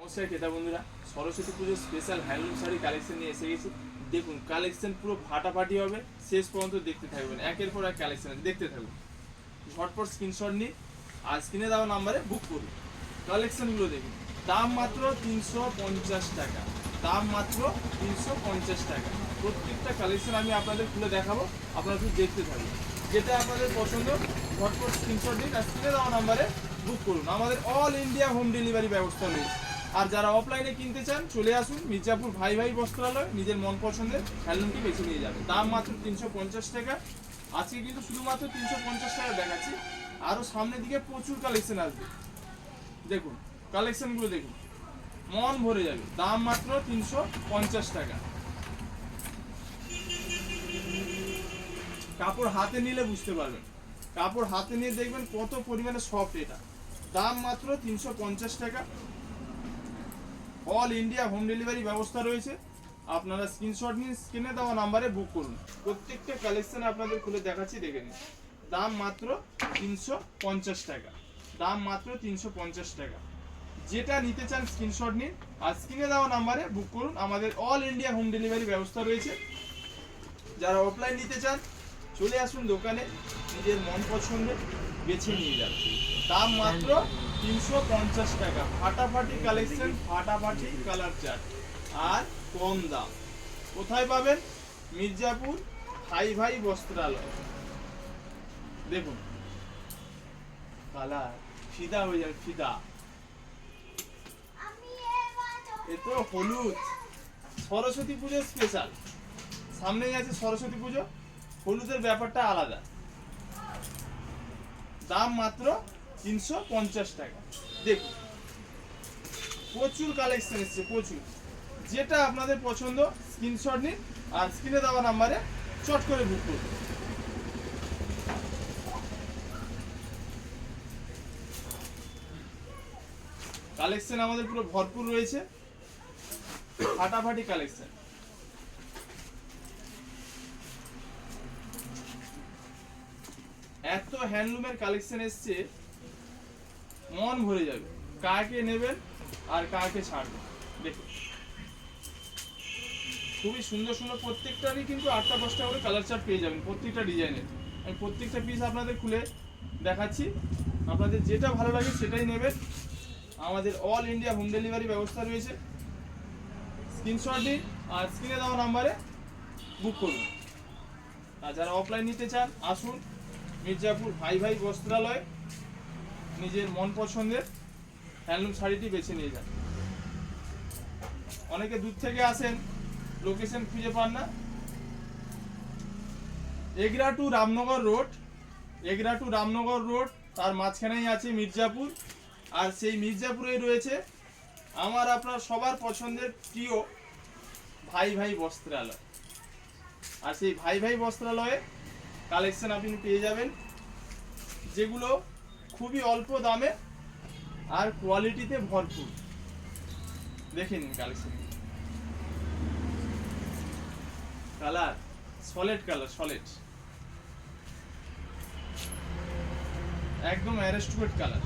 নমস্কার ক্রেতা বন্ধুরা, সরস্বতী পুজোর স্পেশাল হ্যান্ডলুম শাড়ি কালেকশন নিয়ে এসে গেছি। দেখুন কালেকশন পুরো ফাটাফাটি হবে, শেষ পর্যন্ত দেখতে থাকবেন। একের পর এক কালেকশন দেখতে থাকুন, ঝটপট স্ক্রিনশট নিন আর স্ক্রিনে দেওয়া নাম্বারে বুক করুন। কালেকশনগুলো দেখুন, দাম মাত্র 350 টাকা, দাম মাত্র 350 টাকা। প্রত্যেকটা কালেকশন আমি আপনাদের খুলে দেখাবো, আপনারা শুধু দেখতে থাকুন। যেটা আপনাদের পছন্দ ঝটপট স্ক্রিনশট দিন আর স্ক্রিনে দেওয়া নাম্বারে বুক করুন। আমাদের অল ইন্ডিয়া হোম ডেলিভারি ব্যবস্থা রয়েছে। আর যারা অফলাইনে কিনতে চান চলে আসুন মির্জাপুর ভাই ভাই বস্ত্রালয়, নিজের মন পছন্দের হ্যান্ডলুমটি বেছে নিয়ে যাবেন। দাম মাত্র 350 টাকা। আজকে কিন্তু শুধুমাত্র 350 টাকা দেখাচ্ছি, আরও সামনের দিকে প্রচুর কালেকশন আসবে। দেখুন কালেকশনগুলো দেখুন, মন ভরে যাবে। দাম মাত্র 350 টাকা। কাপড় হাতে নিলে বুঝতে পারবেন, কাপড় হাতে নিয়ে দেখবেন কত পরিমাণে সফট এটা। দাম মাত্র 350 টাকা। অল ইন্ডিয়া হোম ডেলিভারি ব্যবস্থা রয়েছে। আপনারা স্ক্রিনশট নিয়ে স্ক্রিনে দেওয়া নাম্বারে বুক করুন। প্রত্যেকটা কালেকশন আপনাদের খুলে দেখাচ্ছি, দেখে নিন। দাম মাত্র 350 টাকা, দাম মাত্র 350 টাকা। যেটা নিতে চান স্ক্রিনশট নিন আর স্ক্রিনে দেওয়া নাম্বারে বুক করুন। আমাদের অল ইন্ডিয়া হোম ডেলিভারি ব্যবস্থা রয়েছে। যারা অফলাইন নিতে চান চলে আসুন দোকানে, নিজের মন পছন্দের বেছে নিয়ে যান। দাম মাত্র 350 টাকা। ফাটাফাটি কালেকশন, ফাটাফাটি কালার চার্ট আর কম দাম। কোথায় পাবেন? মির্জাপুর ভাই ভাই বস্ত্রালয়। দেখুন কালার ফিদা হয়ে যাবে, ফিদা। এ তো হলুদ, সরস্বতী পুজো স্পেশাল। সামনেই আছে সরস্বতী পুজো, হলুদের ব্যাপারটা আলাদা। দাম মাত্র 350 টাকা। দেখুন প্রচুর কালেকশন এসছে, প্রচুর। যেটা আপনাদের পছন্দ স্ক্রিনশট নিন আর স্ক্রিনে দেওয়া নাম্বারে চট করে বুক করুন। কালেকশন আমাদের পুরো ভরপুর রয়েছে, ফাটাফাটি কালেকশন। এত হ্যান্ডলুমের কালেকশন এসছে, মন ভরে যাবে। কাকে নেবেন আর কাকে ছাড়বেন। দেখুন খুবই সুন্দর সুন্দর, প্রত্যেকটারই কিন্তু 8টা 10টা করে কালার চার্ট পেয়ে যাবেন প্রত্যেকটা ডিজাইনের। আমি প্রত্যেকটা পিস আপনাদের খুলে দেখাচ্ছি, আপনাদের যেটা ভালো লাগে সেটাই নেবেন। আমাদের অল ইন্ডিয়া হোম ডেলিভারি ব্যবস্থা রয়েছে। স্ক্রিনশট দিন আর স্ক্রিনে দেওয়া নাম্বারে বুক করুন। আর যারা অফলাইন নিতে চান আসুন মির্জাপুর ভাই ভাই বস্ত্রালয়, নিজের মন পছন্দের হ্যান্ডলুম শাড়িটি বেছে নিয়ে যান। অনেকে দূর থেকে আসেন, লোকেশন খুঁজে পান না। Egra to Ramnagar road, Egra to Ramnagar road, তার মাঝখানেই আছে মির্জাপুর। আর সেই মির্জাপুরেই রয়েছে আমার আপনার সবার পছন্দের প্রিয় ভাই ভাই বস্ত্রালয়। আর সেই ভাই ভাই বস্ত্রালয়ে কালেকশন আপনি পেয়ে যাবেন, যেগুলো খুবই অল্প দামে আর কোয়ালিটিতে ভরপুর। দেখে নিন collection. Colour solid, colour solid, একদম অ্যারেস্টুয়েট কালার।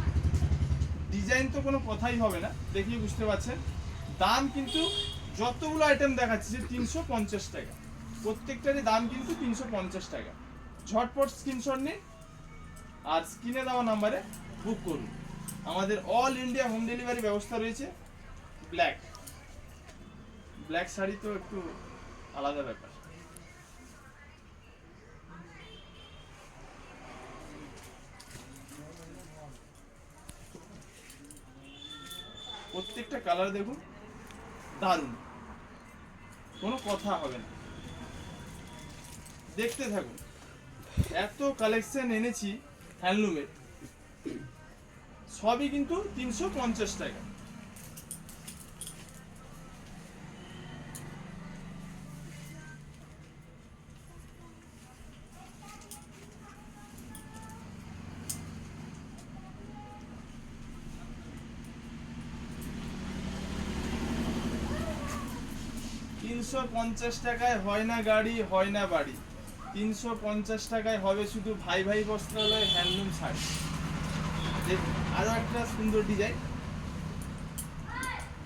ডিজাইন তো কোনো কথাই হবে না, দেখিয়ে বুঝতে পারছেন। দাম কিন্তু যতগুলো আইটেম দেখাচ্ছি যে 350 টাকা, প্রত্যেকটারই দাম কিন্তু 350 টাকা। ঝটপট স্ক্রিনশট নিন আর স্ক্রিনে দেওয়া নাম্বারে বুক করুন। আমাদের অল ইন্ডিয়া হোম ডেলিভারি ব্যবস্থা রয়েছে। ব্ল্যাক, ব্ল্যাক শাড়ি তো একটু আলাদা ব্যাপার। প্রত্যেকটা কালার দেখুন দারুণ, কোনো কথা হবে না। দেখতে থাকুন, এত কালেকশন এনেছি হ্যান্ডলুমের, সবই কিন্তু 350 টাকা। তিনশো 50 টাকায় হয় না গাড়ি, হয় না বাড়ি। 350 টাকায় হবে শুধু ভাই ভাই বস্ত্রালয় হ্যান্ডলুম শাড়ি। দেখুন আরো একটা সুন্দর ডিজাইন।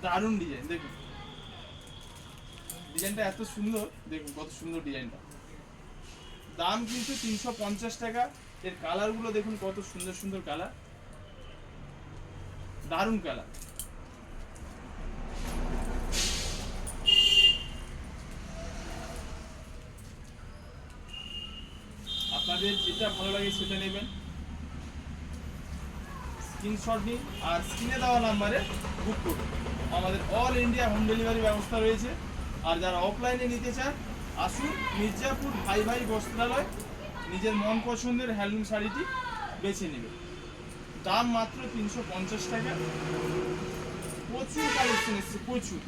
দারুণ ডিজাইন, দেখুন ডিজাইনটা এত সুন্দর, দেখুন কত সুন্দর ডিজাইনটা। দাম কিন্তু 350 টাকা। এর কালারগুলো দেখুন কত সুন্দর সুন্দর কালার, দারুণ কালার। আপনাদের যেটা ভালো লাগে সেটা নেবেন, স্ক্রিনশট নিন আর স্ক্রিনে দেওয়া নাম্বারে বুক করুন। আমাদের অল ইন্ডিয়া হোম ডেলিভারি ব্যবস্থা রয়েছে। আর যারা অফলাইনে নিতে চান আসুন মির্জাপুর ভাই ভাই বস্ত্রালয়, নিজের মন পছন্দের হ্যান্ডলুম শাড়িটি বেছে নেবে। দাম মাত্র 350 টাকা। প্রচুর কালেকশন এসছে, প্রচুর।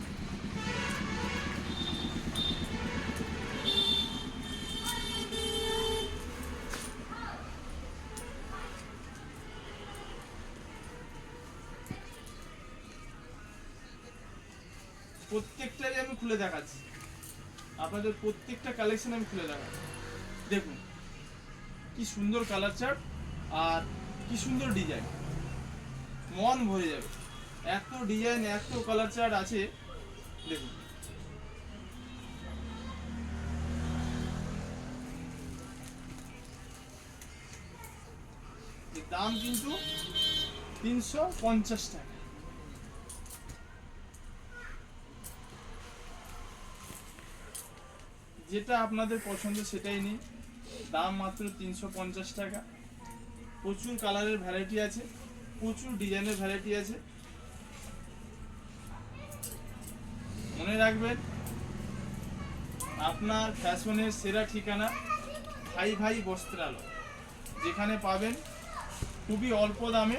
প্রত্যেকটাই আমি খুলে দেখাচ্ছি, আপনাদের প্রত্যেকটা কালেকশন আমি খুলে দেখাচ্ছি। দেখুন কি সুন্দর কালার চার্ট আর কি সুন্দর ডিজাইন, মন ভরে যাবে। এত ডিজাইন এত কালার চার্ট আছে, দেখুন দাম কিন্তু 350 টাকা। যেটা আপনাদের পছন্দ সেটাই নিন, দাম মাত্র 350 টাকা। প্রচুর কালারের ভ্যারাইটি আছে, প্রচুর ডিজাইনের ভ্যারাইটি আছে। মনে রাখবেন আপনার ফ্যাশনের সেরা ঠিকানা ভাই ভাই বস্ত্রালয়, যেখানে পাবেন খুবই অল্প দামে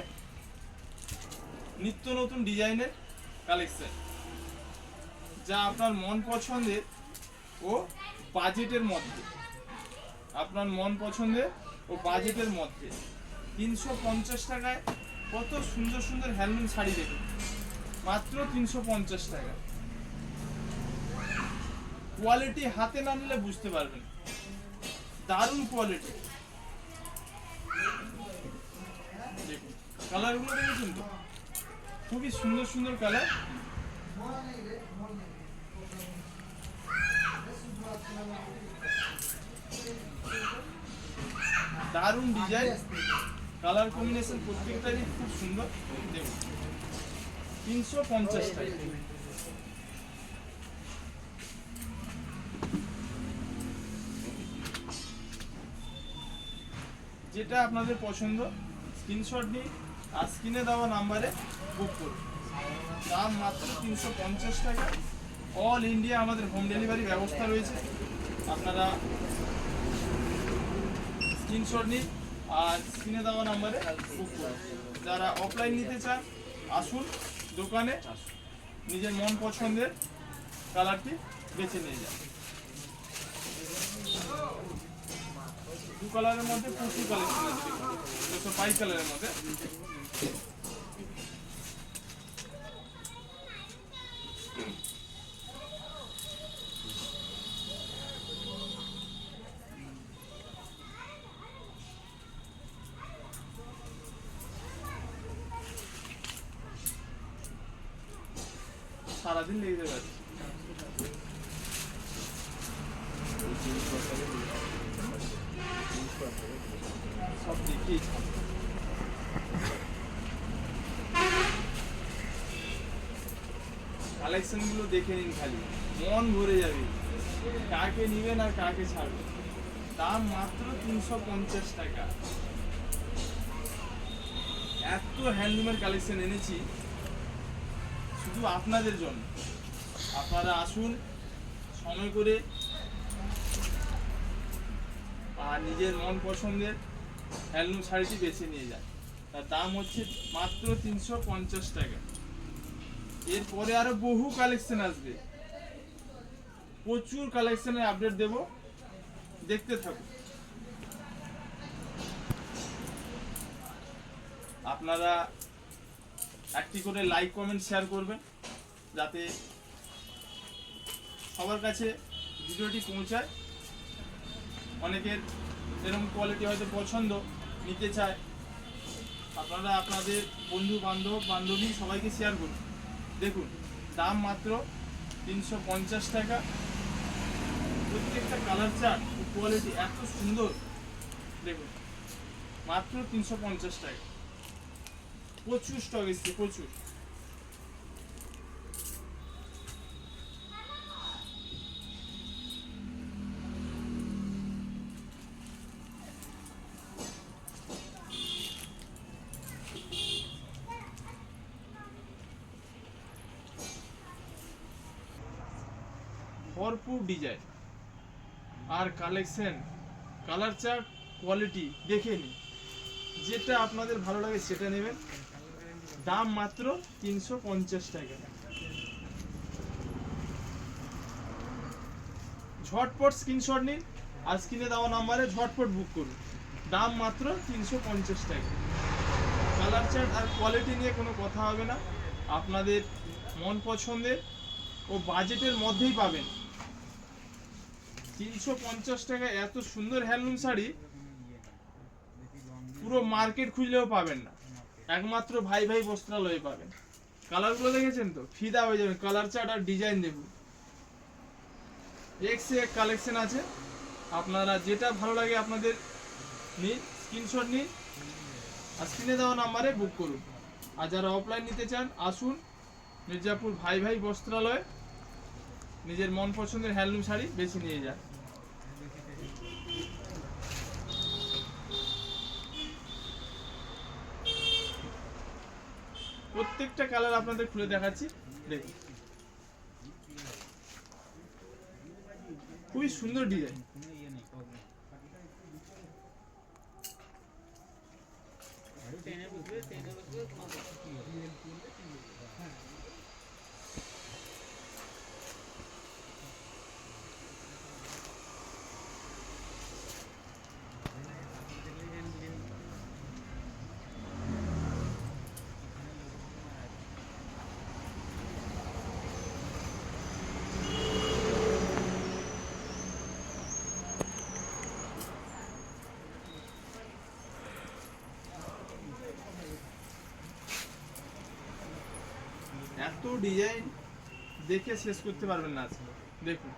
নিত্য নতুন ডিজাইনের কালেকশন, যা আপনার মন পছন্দের ও বাজেটের মধ্যে। আপনার মন পছন্দের ও বাজেটের মধ্যে 350 টাকায় কত সুন্দর সুন্দর হ্যান্ডলুম শাড়ি, দেখুন মাত্র 350 টাকা। কোয়ালিটি হাতে না নিলে বুঝতে পারবেন, দারুণ কোয়ালিটি। দেখুন কালারগুলো দেখেছেন তো, খুবই সুন্দর সুন্দর কালার। দারুণ ডিজাইন, কালার কম্বিনেশন প্রত্যেকটারই খুব সুন্দর। দেখুন 350 টাকা। যেটা আপনাদের পছন্দ স্ক্রিনশট নিন আর স্ক্রিনে দেওয়া নাম্বারে বুক করুন। দাম মাত্র 350 টাকা। অল ইন্ডিয়া আমাদের হোম ডেলিভারি ব্যবস্থা রয়েছে। আপনারা স্ক্রিনশট নিন আর স্ক্রিনে দেওয়া নাম্বারে বুক করুন। যারা অফলাইন নিতে চান আসুন দোকানে, নিজের মন পছন্দের কালারটি বেছে নিয়ে যান। দু কালারের মধ্যে প্রচুর কালেকশন আছে, 222 কালারের মধ্যে। সারাদিন লেগে যাবে। সব দেখি কালেকশন গুলো দেখে নিন, খালি মন ভরে যাবে। কাকে নিবেন আর কাকে ছাড়বেন। দাম মাত্র 350 টাকা। এত হ্যান্ডলুমের কালেকশন এনেছি শুধু আপনাদের জন্য। আপনারা আসুন সময় করে আর নিজের মন পছন্দের হ্যান্ডলুম শাড়িটি বেছে নিয়ে যান। তার দাম হচ্ছে মাত্র 350 টাকা। এরপরে আরো বহু কালেকশন আসবে, প্রচুর কালেকশনের আপডেট দেব, দেখতে থাকুন। আপনারা একটি করে লাইক কমেন্ট শেয়ার করবেন, যাতে সবার কাছে ভিডিওটি পৌঁছায়। অনেকের এরকম কোয়ালিটি হয়তো পছন্দ, নিতে চায়। আপনারা আপনাদের বন্ধু বান্ধবী সবাইকে শেয়ার করুন। দেখুন দাম মাত্র 350 টাকা। প্রত্যেকটা কালার চার্ট কোয়ালিটি এত সুন্দর, দেখুন মাত্র 350 টাকা। প্রচুর স্টক এসছে, প্রচুর। ভরপুর ডিজাইন আর কালেকশন, কালার চার্ট, কোয়ালিটি দেখে নিন, যেটা আপনাদের ভালো লাগে সেটা নেবেন। দাম মাত্র 350 টাকা। ঝটপট স্ক্রিনশট নিন আর স্ক্রিনে দেওয়া নাম্বারে ঝটপট বুক করুন। দাম মাত্র 350 টাকা। কালার চার্ট আর কোয়ালিটি নিয়ে কোনো কথা হবে না, আপনাদের মন পছন্দের ও বাজেটের মধ্যেই পাবেন। 350 টাকা এত সুন্দর হ্যান্ডলুম শাড়ি পুরো মার্কেট খুঁজলেও পাবেন না, একমাত্র ভাই ভাই বস্ত্রালয়ে পাবেন। কালারগুলো দেখেছেন তো, ফিদা হয়ে যাবে। কালার চার্ট আর ডিজাইন দেখুন, এক্স এক কালেকশন আছে। আপনারা যেটা ভালো লাগে আপনাদের নিন, স্ক্রিনশট নিন আর স্ক্রিনে দেওয়া নাম্বারে বুক করুন। আর যারা অফলাইন নিতে চান আসুন মির্জাপুর ভাই ভাই বস্ত্রালয়, নিজের মন পছন্দের হ্যান্ডলুম শাড়ি বেছে নিয়ে যান। প্রত্যেকটা কালার আপনাদের খুলে দেখাচ্ছি, দেখুন খুবই সুন্দর ডিজাইন। এত ডিজাইন দেখে শেষ করতে পারবেন না আজকে। দেখুন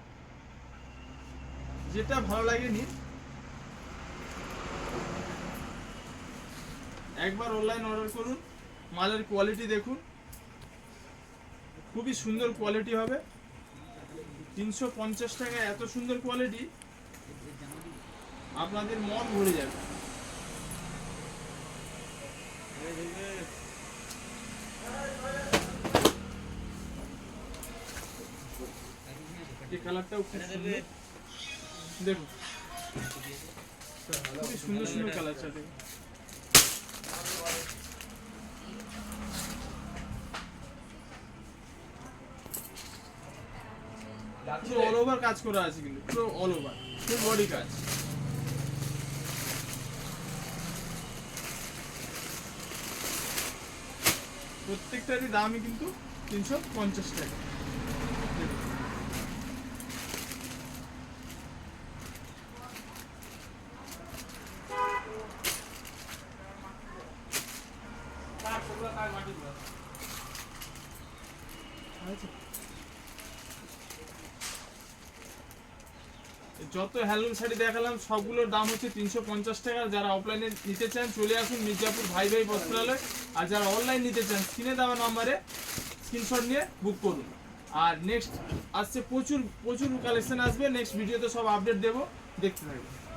যেটা ভালো লাগে নিন, একবার অনলাইন অর্ডার করুন। মালের কোয়ালিটি দেখুন, খুবই সুন্দর কোয়ালিটি হবে। 350 টাকা এত সুন্দর কোয়ালিটি, আপনাদের মন ভরে যাবে। এই কালারটাও খুব সুন্দর, দেখুন খুবই সুন্দর সুন্দর কালার চার্ট। পুরো অল ওভার কাজ করা আছে, কিন্তু পুরো অল ওভার ফুল বডি কাজ। প্রত্যেকটারই দামই কিন্তু 350 টাকা। যত হ্যান্ডলুম শাড়ি দেখালাম সবগুলোর দাম হচ্ছে 350 টাকা। যারা অফলাইনে নিতে চান চলে আসুন মির্জাপুর ভাই ভাই বস্ত্রালয়। আর যারা অনলাইন নিতে চান স্ক্রিনে দেওয়া নাম্বারে স্ক্রিনশট নিয়ে বুক করুন। আর নেক্সট আসছে প্রচুর প্রচুর কালেকশন আসবে, নেক্সট ভিডিওতে সব আপডেট দেবো, দেখতে থাকবেন।